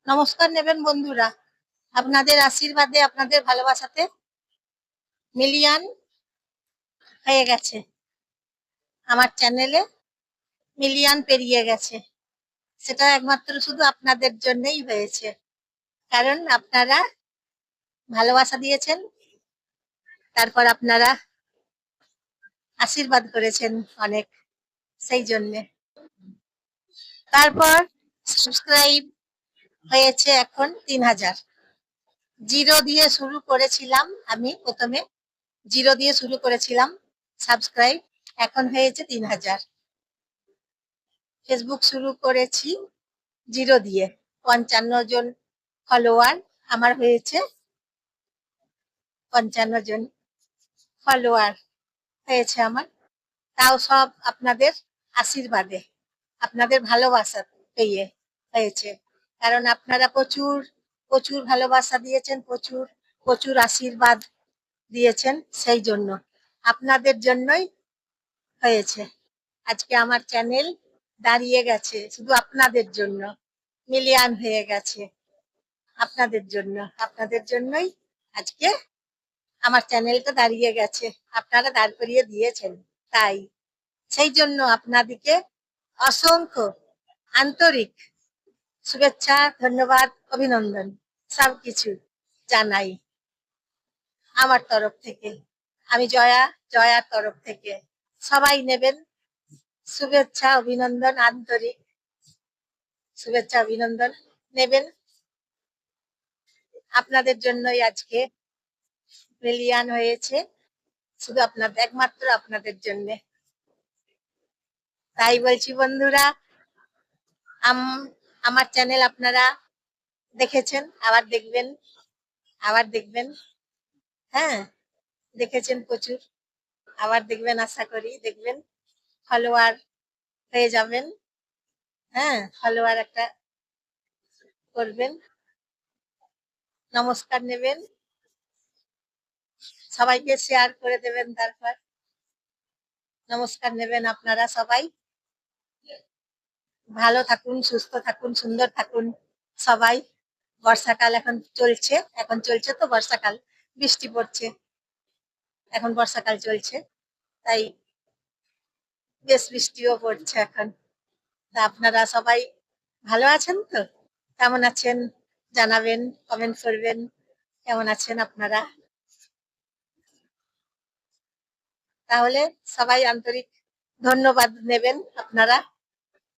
নমস্কার নেবেন বন্ধুরা। আপনাদের আশীর্বাদে, আপনাদের ভালোবাসাতে মিলিয়ন হয়ে গেছে। আমার চ্যানেলে মিলিয়ন পেরিয়ে গেছে। সেটা একমাত্র শুধু আপনাদের জন্যই হয়েছে। কারণ আপনারা ভালোবাসা দিয়েছেন, তারপর আপনারা আশীর্বাদ করেছেন অনেক, সেই জন্যে। তারপর সাবস্ক্রাইব হয়েছে এখন 3000। জিরো দিয়ে শুরু করেছিলাম, আমি প্রথমে জিরো দিয়ে শুরু করেছিলাম সাবস্ক্রাইব, এখন হয়েছে 3000। ফেসবুক শুরু করেছি জিরো দিয়ে, 55 জন ফলোয়ার আমার হয়েছে, 55 জন ফলোয়ার হয়েছে আমার। তাও সব আপনাদের আশীর্বাদে, আপনাদের ভালোবাসা পেয়ে হয়েছে। কারণ আপনারা প্রচুর প্রচুর ভালোবাসা দিয়েছেন, প্রচুর প্রচুর আশীর্বাদ দিয়েছেন, সেই জন্য আপনাদের জন্যই হয়েছে। আজকে আমার চ্যানেল দাঁড়িয়ে গেছে শুধু আপনাদের জন্য, মিলিয়ন হয়ে গেছে আপনাদের জন্য। আপনাদের জন্যই আজকে আমার চ্যানেলটা দাঁড়িয়ে গেছে, আপনারা দাঁড় করিয়ে দিয়েছেন। তাই সেই জন্য আপনাদেরকে অসংখ্য আন্তরিক শুভেচ্ছা, ধন্যবাদ, অভিনন্দন সবকিছু জানাই আমার তরফ থেকে। আমি জয়ার তরফ থেকে। সবাই নেবেন শুভেচ্ছা, অভিনন্দন, আন্তরিক শুভেচ্ছা, অভিনন্দন নেবেন। আপনাদের জন্যই আজকে মিলিয়ন হয়েছে, শুধু আপনাদের, একমাত্র আপনাদের জন্য। তাই বলছি বন্ধুরা, আমার চ্যানেল আপনারা দেখেছেন, আবার দেখবেন, আবার দেখবেন। হ্যাঁ, দেখেছেন প্রচুর, আবার দেখবেন, আশা করি দেখবেন, ফলোয়ার হয়ে যাবেন। হ্যাঁ, ফলোয়ার একটা করবেন, নমস্কার নেবেন, সবাইকে শেয়ার করে দেবেন। তারপর নমস্কার নেবেন আপনারা সবাই। ভালো থাকুন, সুস্থ থাকুন, সুন্দর থাকুন সবাই। বর্ষাকাল এখন চলছে, তো বর্ষাকাল, বৃষ্টি পড়ছে, এখন বর্ষাকাল চলছে, তাই বেশ বৃষ্টিও পড়ছে এখন। তা আপনারা সবাই ভালো আছেন তো? কেমন আছেন জানাবেন, কমেন্ট করবেন, কেমন আছেন আপনারা। তাহলে সবাই আন্তরিক ধন্যবাদ নেবেন আপনারা।